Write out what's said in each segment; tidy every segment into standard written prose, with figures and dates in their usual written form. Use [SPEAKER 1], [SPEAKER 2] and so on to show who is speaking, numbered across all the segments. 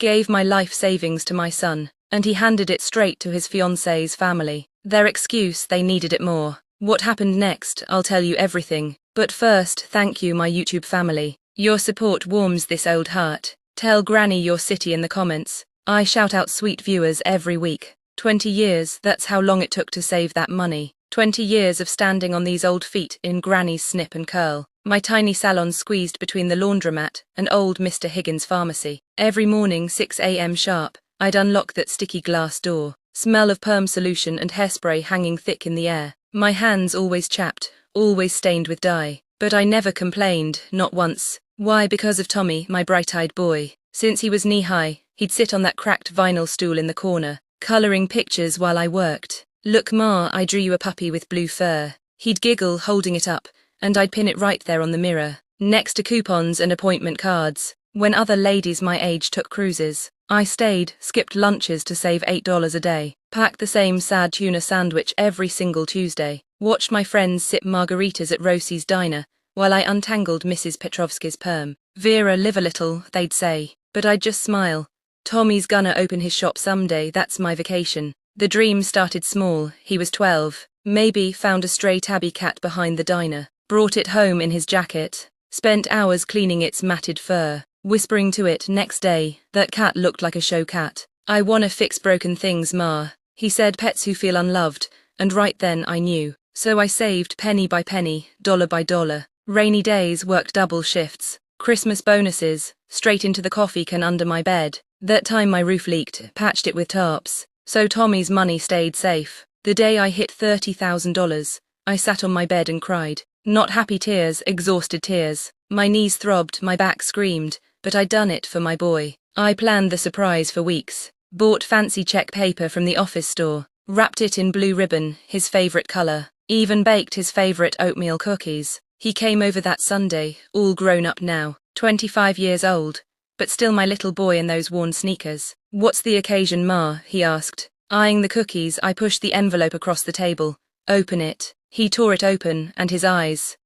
[SPEAKER 1] Gave my life savings to my son, and he handed it straight to his fiancée's family. Their excuse, they needed it more. What happened next, I'll tell you everything. But first, thank you my YouTube family. Your support warms this old heart. Tell Granny your city in the comments. I shout out sweet viewers every week. 20 years, that's how long it took to save that money. 20 years of standing on these old feet in Granny's snip and curl. My tiny salon squeezed between the laundromat and old Mr. Higgins' pharmacy. Every morning 6 a.m. sharp, I'd unlock that sticky glass door. Smell of perm solution and hairspray hanging thick in the air. My hands always chapped, always stained with dye. But I never complained, not once. Why? Because of Tommy, my bright-eyed boy. Since he was knee-high, he'd sit on that cracked vinyl stool in the corner, coloring pictures while I worked. Look Ma, I drew you a puppy with blue fur. He'd giggle holding it up, and I'd pin it right there on the mirror, next to coupons and appointment cards. When other ladies my age took cruises, I stayed, skipped lunches to save $8 a day, packed the same sad tuna sandwich every single Tuesday, watched my friends sip margaritas at Rosie's Diner, while I untangled Mrs. Petrovsky's perm. Vera, live a little, they'd say, but I'd just smile. Tommy's gonna open his shop someday, that's my vacation. The dream started small, he was 12, maybe found a stray tabby cat behind the diner, brought it home in his jacket, spent hours cleaning its matted fur, whispering to it next day, that cat looked like a show cat. I wanna fix broken things Ma, he said, pets who feel unloved, and right then I knew. So I saved penny by penny, dollar by dollar. Rainy days, worked double shifts. Christmas bonuses, straight into the coffee can under my bed. That time my roof leaked, patched it with tarps. So Tommy's money stayed safe. The day I hit $30,000, I sat on my bed and cried. Not happy tears, exhausted tears. My knees throbbed, my back screamed, but I'd done it for my boy. I planned the surprise for weeks. Bought fancy check paper from the office store, wrapped it in blue ribbon, his favorite color. Even baked his favorite oatmeal cookies. He came over that Sunday, all grown up now, 25 years old, but still my little boy in those worn sneakers. What's the occasion, Ma? He asked. Eyeing the cookies, I pushed the envelope across the table. Open it. He tore it open, and his eyes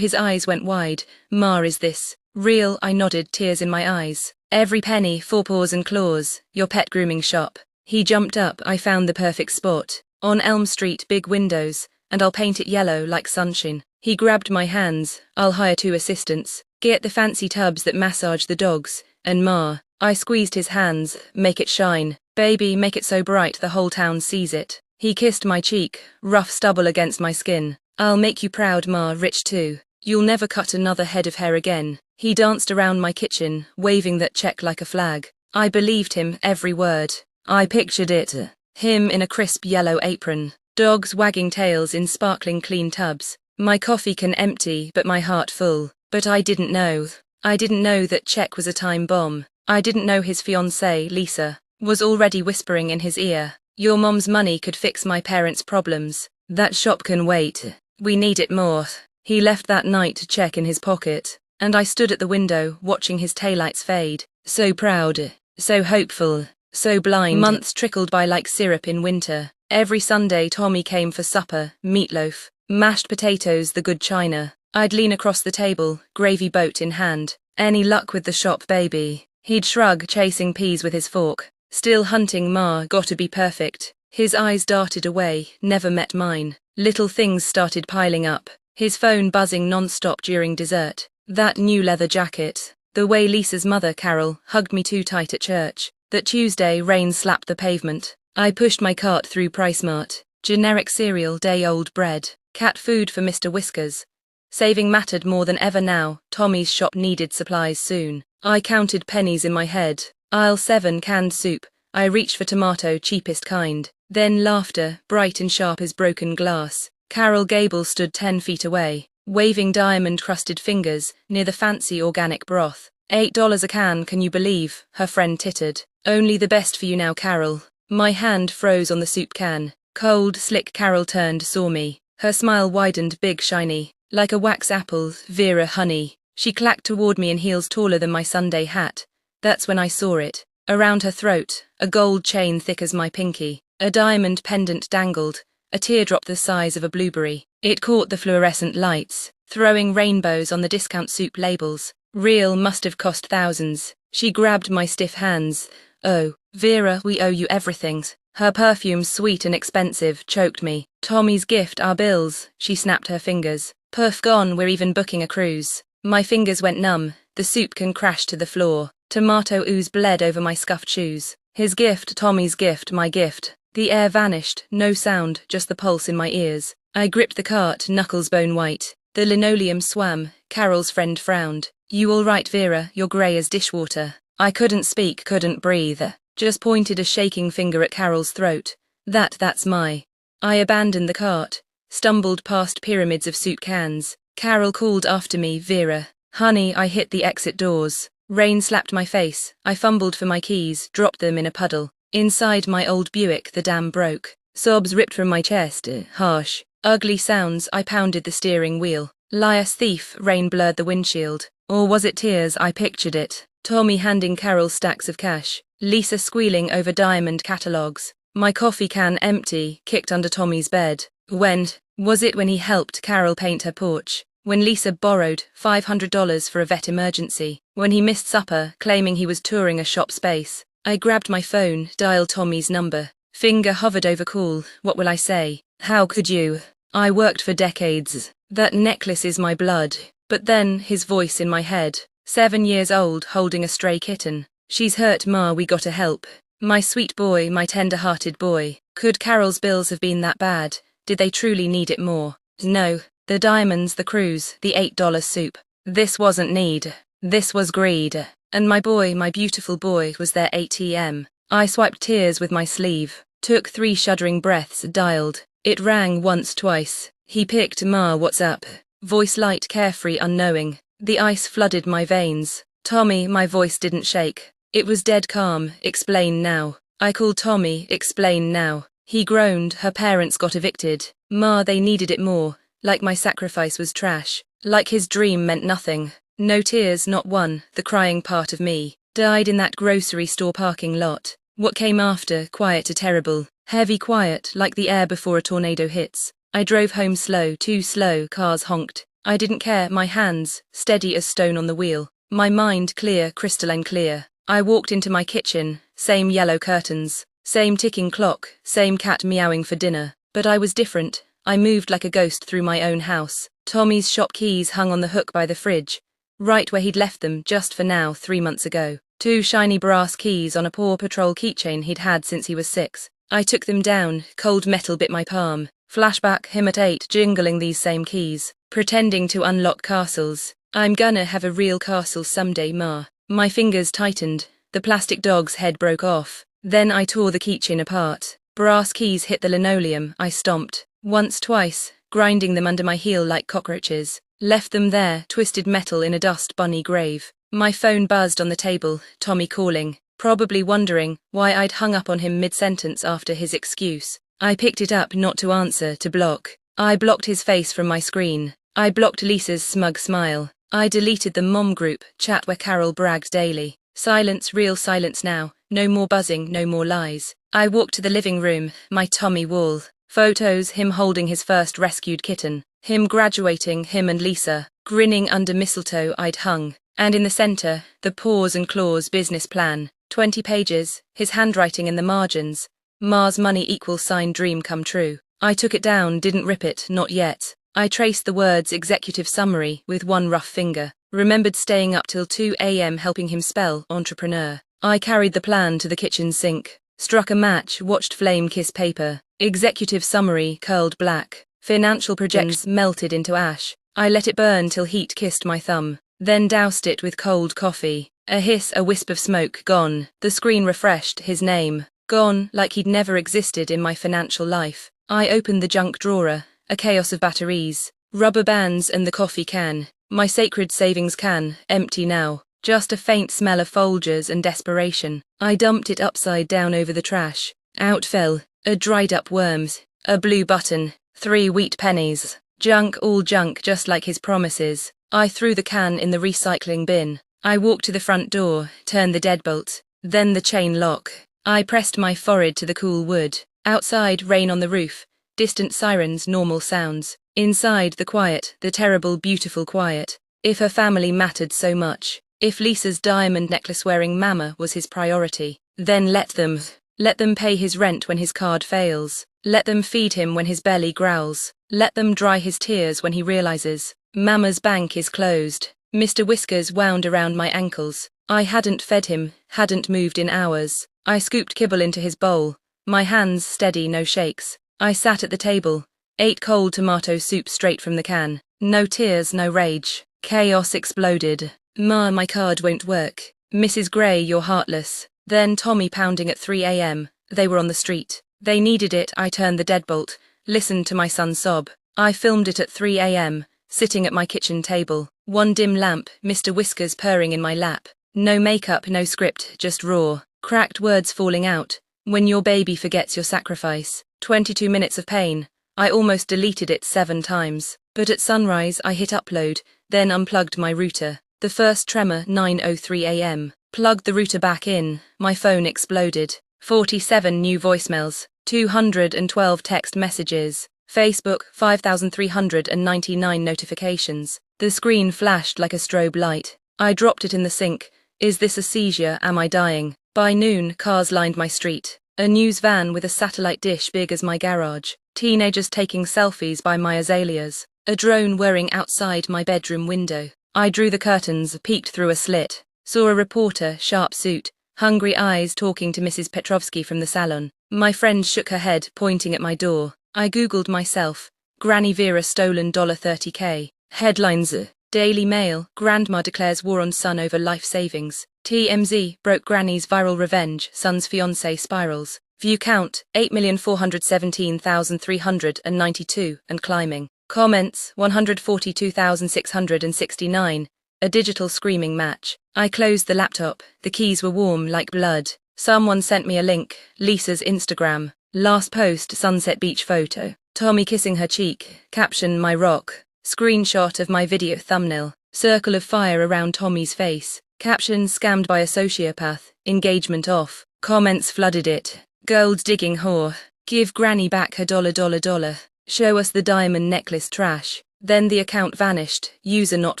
[SPEAKER 1] went wide. Ma, is this real? I nodded, tears in my eyes. Every penny, for paws and claws, your pet grooming shop. He jumped up, I found the perfect spot. On Elm Street, big windows, and I'll paint it yellow like sunshine. He grabbed my hands, I'll hire 2 assistants, get the fancy tubs that massage the dogs, and Ma, I squeezed his hands, make it shine, baby, make it so bright the whole town sees it. He kissed my cheek, rough stubble against my skin. I'll make you proud Ma, rich too, you'll never cut another head of hair again. He danced around my kitchen, waving that check like a flag. I believed him, every word. I pictured it, him in a crisp yellow apron, dogs wagging tails in sparkling clean tubs. My coffee can empty, but my heart full. But I didn't know that check was a time bomb. I didn't know his fiancée, Lisa, was already whispering in his ear. Your mom's money could fix my parents' problems. That shop can wait. We need it more. He left that night, check in his pocket, and I stood at the window, watching his taillights fade. So proud, so hopeful, so blind. Months trickled by like syrup in winter. Every Sunday Tommy came for supper, meatloaf, mashed potatoes, the good china. I'd lean across the table, gravy boat in hand. Any luck with the shop, baby? He'd shrug, chasing peas with his fork. Still hunting Ma, gotta be perfect. His eyes darted away, never met mine. Little things started piling up. His phone buzzing non-stop during dessert. That new leather jacket. The way Lisa's mother, Carol, hugged me too tight at church. That Tuesday, rain slapped the pavement. I pushed my cart through PriceMart. Generic cereal, day-old bread. Cat food for Mr. Whiskers. Saving mattered more than ever now. Tommy's shop needed supplies soon. I counted pennies in my head. Aisle 7, canned soup. I reached for tomato, cheapest kind. Then laughter, bright and sharp as broken glass. Carol Gable stood 10 feet away, waving diamond-crusted fingers near the fancy organic broth. $8 a can, can you believe? Her friend tittered. Only the best for you now, Carol. My hand froze on the soup can. Cold, slick. Carol turned, saw me. Her smile widened, big, shiny, like a wax apple. Vera, honey. She clacked toward me in heels taller than my Sunday hat. That's when I saw it. Around her throat, a gold chain thick as my pinky. A diamond pendant dangled, a teardrop the size of a blueberry. It caught the fluorescent lights, throwing rainbows on the discount soup labels. Real, must have cost thousands. She grabbed my stiff hands. Oh, Vera, we owe you everything. Her perfume, sweet and expensive, choked me. Tommy's gift, our bills. She snapped her fingers. Puff gone, we're even booking a cruise. My fingers went numb. The soup can crashed to the floor. Tomato ooze bled over my scuffed shoes. His gift, Tommy's gift, my gift. The air vanished, no sound, just the pulse in my ears. I gripped the cart, knuckles bone white. The linoleum swam. Carol's friend frowned. You all right, Vera? You're grey as dishwater. I couldn't speak, couldn't breathe. Just pointed a shaking finger at Carol's throat. That's my. I abandoned the cart. Stumbled past pyramids of soup cans. Carol called after me, Vera. Honey, I hit the exit doors. Rain slapped my face. I fumbled for my keys, dropped them in a puddle. Inside my old Buick, the dam broke. Sobs ripped from my chest, harsh. Ugly sounds, I pounded the steering wheel. Liar thief, rain blurred the windshield. Or was it tears? I pictured it. Tommy handing Carol stacks of cash. Lisa squealing over diamond catalogues. My coffee can empty, kicked under Tommy's bed. When? Was it when he helped Carol paint her porch? When Lisa borrowed $500 for a vet emergency? When he missed supper, claiming he was touring a shop space? I grabbed my phone, dialed Tommy's number. Finger hovered over call. What will I say? How could you? I worked for decades. That necklace is my blood. But then, his voice in my head. 7 years old, holding a stray kitten. She's hurt, Ma, we gotta help. My sweet boy, my tender-hearted boy. Could Carol's bills have been that bad? Did they truly need it more? No. The diamonds, the cruise, the $8 soup. This wasn't need. This was greed. And my boy, my beautiful boy, was their ATM. I swiped tears with my sleeve. Took 3 shuddering breaths, dialed. It rang once, twice. He picked. Ma, what's up? Voice light, carefree, unknowing. The ice flooded my veins. Tommy, my voice didn't shake. It was dead calm. Explain now. I called Tommy. Explain now. He groaned. Her parents got evicted. Ma, they needed it more. Like my sacrifice was trash. Like his dream meant nothing. No tears, not one. The crying part of me died in that grocery store parking lot. What came after, quiet to terrible. Heavy quiet, like the air before a tornado hits. I drove home slow, too slow, cars honked. I didn't care, my hands, steady as stone on the wheel. My mind clear, crystalline clear. I walked into my kitchen, same yellow curtains, same ticking clock, same cat meowing for dinner. But I was different. I moved like a ghost through my own house. Tommy's shop keys hung on the hook by the fridge. Right where he'd left them, just for now, 3 months ago. 2 shiny brass keys on a Paw Patrol keychain he'd had since he was 6. I took them down, cold metal bit my palm. Flashback, him at 8, jingling these same keys. Pretending to unlock castles. I'm gonna have a real castle someday, Ma. My fingers tightened. The plastic dog's head broke off. Then I tore the keychain apart. Brass keys hit the linoleum. I stomped. Once, twice, grinding them under my heel like cockroaches. Left them there, twisted metal in a dust bunny grave. My phone buzzed on the table, Tommy calling, probably wondering why I'd hung up on him mid-sentence after his excuse. I picked it up not to answer, to block. I blocked his face from my screen. I blocked Lisa's smug smile. I deleted the mom group chat where Carol bragged daily. Silence, real silence now. No more buzzing, no more lies. I walked to the living room, my Tommy wall. Photos, him holding his first rescued kitten. Him graduating, him and Lisa, grinning under mistletoe I'd hung. And in the center, the paws and claws business plan. 20 pages, his handwriting in the margins. Mars money equals sign dream come true. I took it down, didn't rip it, not yet. I traced the words executive summary with one rough finger. Remembered staying up till 2 a.m. helping him spell entrepreneur. I carried the plan to the kitchen sink. Struck a match, watched flame kiss paper. Executive summary curled black. Financial projections melted into ash. I let it burn till heat kissed my thumb. Then doused it with cold coffee. A hiss, a wisp of smoke, gone. The screen refreshed, his name. Gone, like he'd never existed in my financial life. I opened the junk drawer. A chaos of batteries, rubber bands and the coffee can. My sacred savings can, empty now. Just a faint smell of Folgers and desperation. I dumped it upside down over the trash. Out fell, a dried up worms, a blue button, 3 wheat pennies. Junk, all junk, just like his promises. I threw the can in the recycling bin. I walked to the front door, turned the deadbolt, then the chain lock. I pressed my forehead to the cool wood. Outside, rain on the roof. Distant sirens, normal sounds. Inside, the quiet, the terrible, beautiful quiet. If her family mattered so much. If Lisa's diamond necklace-wearing mama was his priority. Then let them pay his rent when his card fails. Let them feed him when his belly growls. Let them dry his tears when he realizes Mama's bank is closed. Mr. Whiskers wound around my ankles. I hadn't fed him, hadn't moved in hours. I scooped kibble into his bowl, my hands steady, no shakes. I sat at the table, ate cold tomato soup straight from the can. No tears, no rage. Chaos exploded. Ma, my card won't work. Mrs. Gray, you're heartless. Then Tommy pounding at 3 a.m. They were on the street. They needed it. I turned the deadbolt, listened to my son sob. I filmed it at 3 a.m., sitting at my kitchen table. One dim lamp, Mr. Whiskers purring in my lap. No makeup, no script, just raw. Cracked words falling out. When your baby forgets your sacrifice. 22 minutes of pain. I almost deleted it 7 times. But at sunrise I hit upload, then unplugged my router. The first tremor, 9:03 a.m. Plugged the router back in. My phone exploded. 47 new voicemails. 212 text messages. Facebook, 5,399 notifications. The screen flashed like a strobe light. I dropped it in the sink. Is this a seizure? Am I dying? By noon, cars lined my street. A news van with a satellite dish big as my garage. Teenagers taking selfies by my azaleas. A drone whirring outside my bedroom window. I drew the curtains, peeked through a slit. Saw a reporter, sharp suit, hungry eyes talking to Mrs. Petrovsky from the salon. My friend shook her head, pointing at my door. I googled myself. Granny Vera stolen $30K. Headlines. Daily Mail, Grandma declares war on son over life savings. TMZ, broke granny's viral revenge, son's fiancée spirals. View count, 8,417,392 and climbing. Comments, 142,669. A digital screaming match. I closed the laptop, the keys were warm like blood. Someone sent me a link, Lisa's Instagram. Last post, sunset beach photo. Tommy kissing her cheek, caption my rock. Screenshot of my video thumbnail, circle of fire around Tommy's face. Caption scammed by a sociopath, engagement off. Comments flooded it. Gold digging whore. Give granny back her $. Show us the diamond necklace trash. Then the account vanished, user not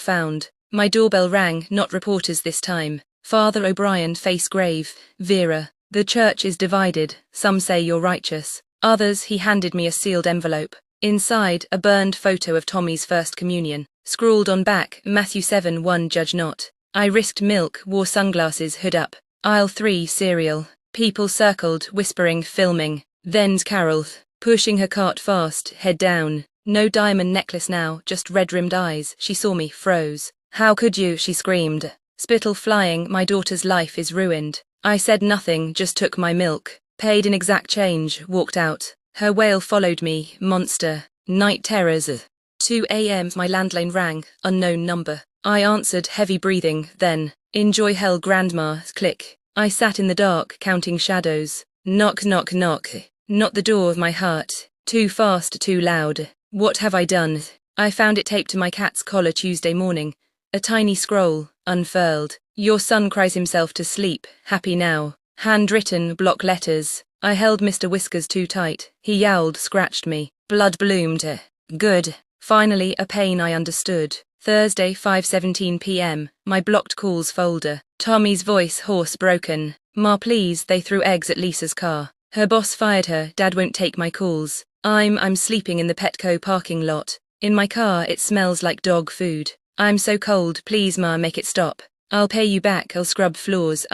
[SPEAKER 1] found. My doorbell rang, not reporters this time. Father O'Brien face grave. Vera, the church is divided. Some say you're righteous. Others, he handed me a sealed envelope. Inside, a burned photo of Tommy's first communion. Scrawled on back, Matthew 7:1 judge not. I risked milk, wore sunglasses, hood up. Aisle 3 cereal. People circled, whispering, filming. Then's Carol, pushing her cart fast, head down. No diamond necklace now, just red-rimmed eyes. She saw me, froze. How could you, she screamed. Spittle flying, my daughter's life is ruined. I said nothing, just took my milk. Paid in exact change, walked out. Her wail followed me, monster. Night terrors. 2 a.m. my landline rang, unknown number. I answered, heavy breathing, then, enjoy hell grandma, click. I sat in the dark, counting shadows. Knock, knock, knock. Not the door of my heart. Too fast, too loud. What have I done? I found it taped to my cat's collar Tuesday morning. A tiny scroll, unfurled. Your son cries himself to sleep, happy now. Handwritten, block letters. I held Mr. Whiskers too tight. He yowled, scratched me. Blood bloomed. Good. Finally, a pain I understood. Thursday, 5:17 p.m. My blocked calls folder. Tommy's voice hoarse, broken. Ma, please, they threw eggs at Lisa's car. Her boss fired her, Dad won't take my calls. I'm sleeping in the Petco parking lot. In my car, it smells like dog food. I'm so cold, please Ma, make it stop. I'll pay you back, I'll scrub floors,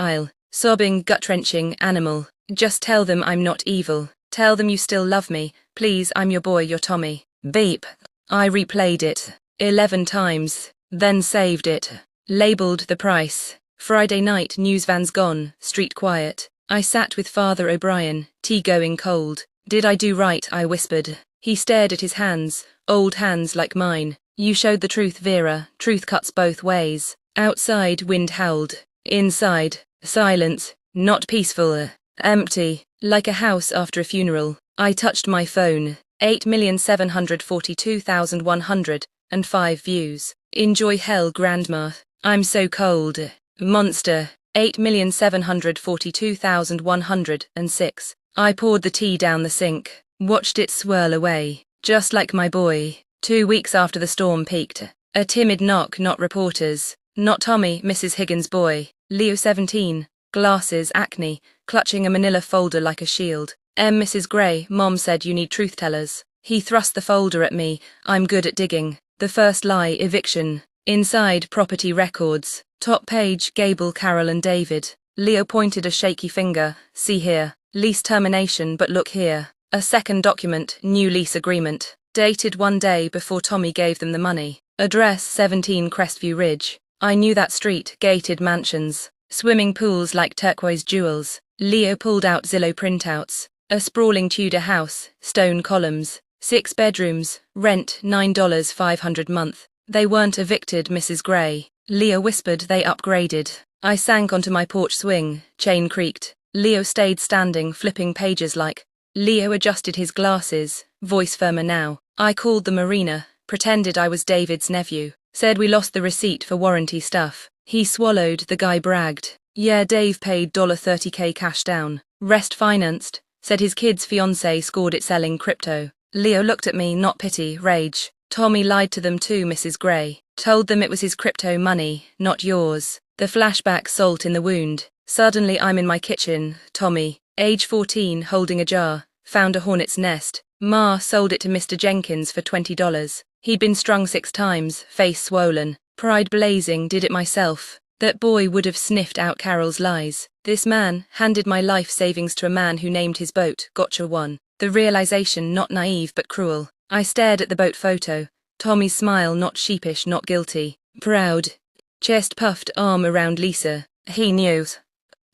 [SPEAKER 1] sobbing, gut-wrenching, animal. Just tell them I'm not evil. Tell them you still love me. Please, I'm your boy, your Tommy. Beep. I replayed it 11 times, then saved it. Labeled the price. Friday night, news van's gone, street quiet. I sat with Father O'Brien, tea going cold. Did I do right? I whispered. He stared at his hands, old hands like mine. You showed the truth, Vera. Truth cuts both ways. Outside, wind howled. Inside, silence. Not peaceful. Empty. Like a house after a funeral. I touched my phone. 8,742,105 views. Enjoy hell, grandma. I'm so cold. Monster. 8,742,106. I poured the tea down the sink. Watched it swirl away. Just like my boy. 2 weeks after the storm peaked. A timid knock, not reporters. Not Tommy, Mrs. Higgins' boy. Leo 17. glasses, acne, clutching a manila folder like a shield. Mrs. Gray, Mom said you need truth tellers. He thrust the folder at me. I'm good at digging. The first lie, eviction. Inside, property records. Top page, Gable, Carol and David. Leo pointed a shaky finger. See here. Lease termination, but look here. A second document, new lease agreement. Dated one day before Tommy gave them the money. Address 17 Crestview Ridge. I knew that street, gated mansions. Swimming pools like turquoise jewels. Leo pulled out Zillow printouts. A sprawling Tudor house, stone columns. 6 bedrooms, rent $9.500 month. They weren't evicted, Mrs. Gray. Leo whispered they upgraded. I sank onto my porch swing, chain creaked. Leo stayed standing, flipping pages like. Leo adjusted his glasses, voice firmer now. I called the marina, pretended I was David's nephew. Said we lost the receipt for warranty stuff. He swallowed, the guy bragged. Yeah, Dave paid $30K cash down. Rest financed. Said his kid's fiancée scored it selling crypto. Leo looked at me, not pity, rage. Tommy lied to them too, Mrs. Gray. Told them it was his crypto money, not yours. The flashback, salt in the wound. Suddenly I'm in my kitchen. Tommy, age 14, holding a jar. Found a hornet's nest. Ma sold it to Mr. Jenkins for $20. He'd been strung 6 times, face swollen. Pride blazing, did it myself. That boy would have sniffed out Carol's lies. This man handed my life savings to a man who named his boat Gotcha 1. The realization, not naive but cruel. I stared at the boat photo. Tommy's smile, not sheepish, not guilty. Proud. Chest puffed, arm around Lisa. He knew.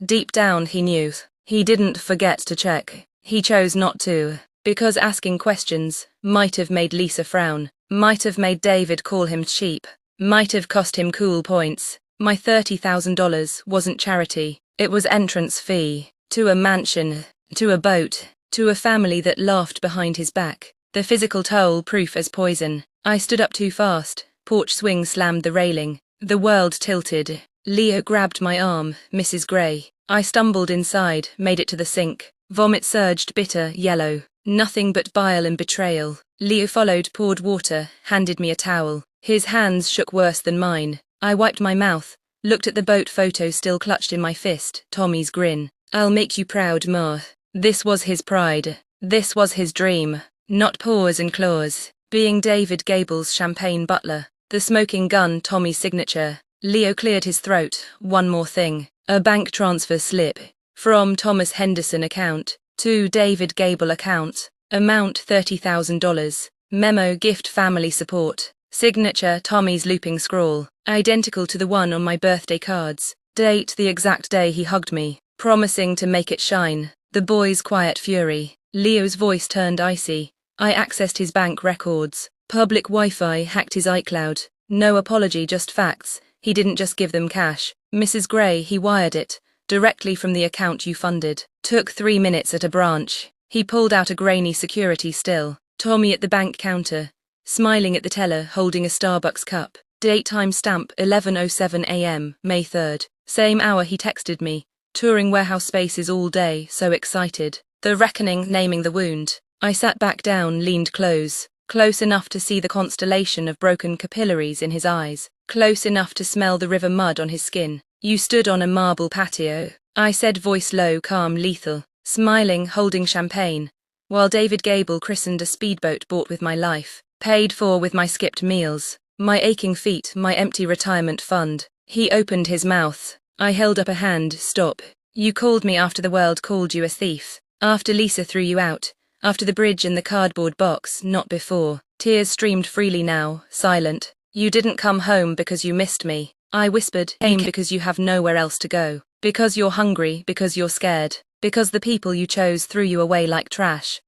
[SPEAKER 1] Deep down he knew. He didn't forget to check. He chose not to. Because asking questions might have made Lisa frown. Might have made David call him cheap. Might have cost him cool points. My $30,000 wasn't charity. It was entrance fee. To a mansion. To a boat. To a family that laughed behind his back. The physical toll proof as poison. I stood up too fast. Porch swing slammed the railing. The world tilted. Leo grabbed my arm, Mrs. Gray. I stumbled inside, made it to the sink. Vomit surged, bitter, yellow. Nothing but bile and betrayal. Leo followed, poured water, handed me a towel. His hands shook worse than mine. I wiped my mouth, looked at the boat photo still clutched in my fist, Tommy's grin. I'll make you proud, Ma. This was his pride. This was his dream. Not paws and claws. Being David Gable's champagne butler. The smoking gun, Tommy's signature. Leo cleared his throat. One more thing. A bank transfer slip. From Thomas Henderson account. To David Gable account. Amount $30,000. Memo, gift, family support. Signature, Tommy's looping scrawl. Identical to the one on my birthday cards. Date, the exact day he hugged me. Promising to make it shine. The boy's quiet fury. Leo's voice turned icy. I accessed his bank records. Public Wi-Fi, hacked his iCloud. No apology, just facts. He didn't just give them cash. Mrs. Gray, he wired it. Directly from the account you funded. Took 3 minutes at a branch. He pulled out a grainy security still. Tommy at the bank counter. Smiling at the teller, holding a Starbucks cup. Date time stamp 11:07 a.m., May 3rd. Same hour he texted me. Touring warehouse spaces all day, so excited. The reckoning, naming the wound. I sat back down, leaned close. Close enough to see the constellation of broken capillaries in his eyes. Close enough to smell the river mud on his skin. You stood on a marble patio. I said, voice low, calm, lethal. Smiling, holding champagne. While David Gable christened a speedboat bought with my life. Paid for with my skipped meals. My aching feet, my empty retirement fund. He opened his mouth. I held up a hand, stop. You called me after the world called you a thief. After Lisa threw you out. After the bridge and the cardboard box, not before. Tears streamed freely now, silent. You didn't come home because you missed me. I whispered, came because you have nowhere else to go. Because you're hungry, because you're scared. Because the people you chose threw you away like trash.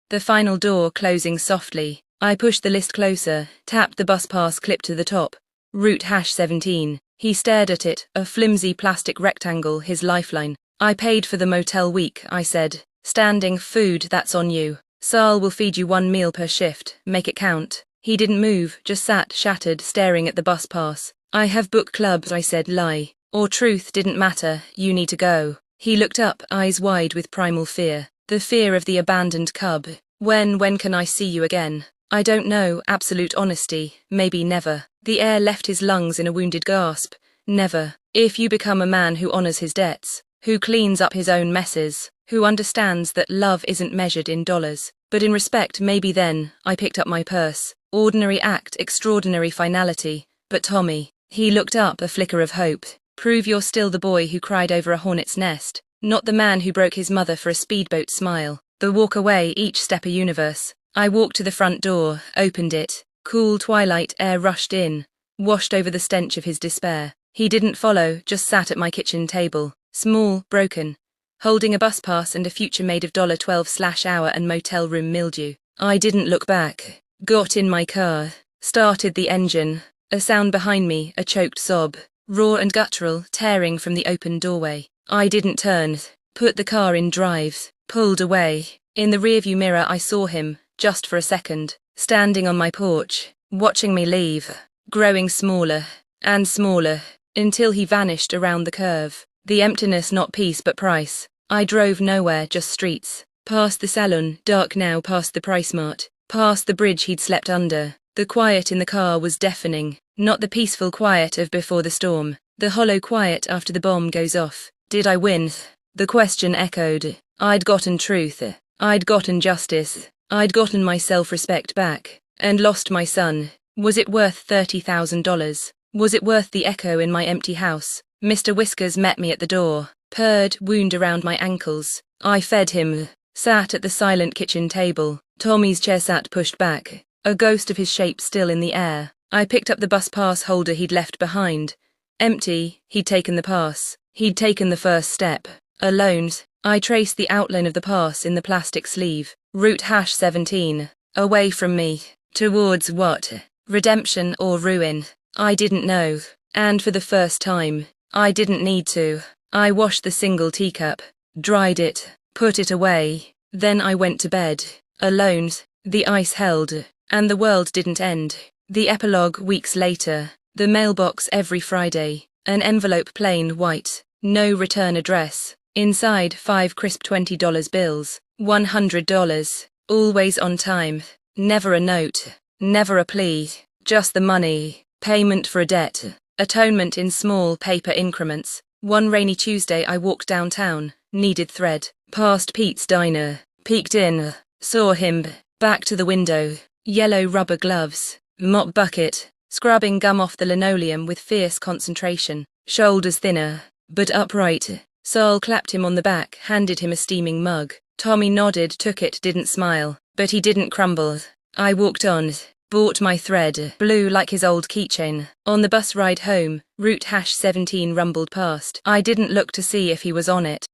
[SPEAKER 1] The final door closing softly. I pushed the list closer, tapped the bus pass clip to the top. Route #17. He stared at it, a flimsy plastic rectangle, his lifeline. I paid for the motel week, I said. Standing, food, that's on you. Sal will feed you 1 meal per shift, make it count. He didn't move, just sat, shattered, staring at the bus pass. I have book clubs, I said, lie. Or truth, didn't matter, you need to go. He looked up, eyes wide with primal fear. The fear of the abandoned cub. When can I see you again? I don't know, absolute honesty, maybe never. The air left his lungs in a wounded gasp. Never. If you become a man who honors his debts, who cleans up his own messes, who understands that love isn't measured in dollars, but in respect, maybe then. I picked up my purse. Ordinary act, extraordinary finality. But Tommy, he looked up, a flicker of hope. Prove you're still the boy who cried over a hornet's nest, not the man who broke his mother for a speedboat smile. The walk away, each step a universe. I walked to the front door, opened it. Cool twilight air rushed in, washed over the stench of his despair. He didn't follow, just sat at my kitchen table, small, broken, holding a bus pass and a future made of $12/hour and motel room mildew. I didn't look back. Got in my car, started the engine. A sound behind me, a choked sob, raw and guttural, tearing from the open doorway. I didn't turn, put the car in drive, pulled away. In the rearview mirror I saw him, just for a second, standing on my porch, watching me leave, growing smaller and smaller, until he vanished around the curve. The emptiness, not peace but price. I drove nowhere, just streets. Past the salon, dark now, past the Price Mart, past the bridge he'd slept under. The quiet in the car was deafening, not the peaceful quiet of before the storm, the hollow quiet after the bomb goes off. Did I win? The question echoed. I'd gotten truth. I'd gotten justice. I'd gotten my self-respect back. And lost my son. Was it worth $30,000? Was it worth the echo in my empty house? Mr. Whiskers met me at the door, purred, wound around my ankles. I fed him, sat at the silent kitchen table. Tommy's chair sat pushed back, a ghost of his shape still in the air. I picked up the bus pass holder he'd left behind. Empty, he'd taken the pass. He'd taken the first step. Alone, I traced the outline of the pass in the plastic sleeve. Route #17. Away from me. Towards what? Redemption or ruin? I didn't know. And for the first time, I didn't need to. I washed the single teacup, dried it, put it away. Then I went to bed. Alone, the ice held, and the world didn't end. The epilogue weeks later. The mailbox every Friday. An envelope plain white. No return address. Inside 5 crisp $20 bills. $100. Always on time. Never a note. Never a plea. Just the money. Payment for a debt. Atonement in small paper increments. One rainy Tuesday I walked downtown. Needed thread. Past Pete's diner. Peeked in. Saw him. Back to the window. Yellow rubber gloves. Mop bucket. Scrubbing gum off the linoleum with fierce concentration. Shoulders thinner, but upright. Saul clapped him on the back, handed him a steaming mug. Tommy nodded, took it, didn't smile, but he didn't crumble. I walked on, bought my thread, blue like his old keychain. On the bus ride home, Route #17 rumbled past. I didn't look to see if he was on it.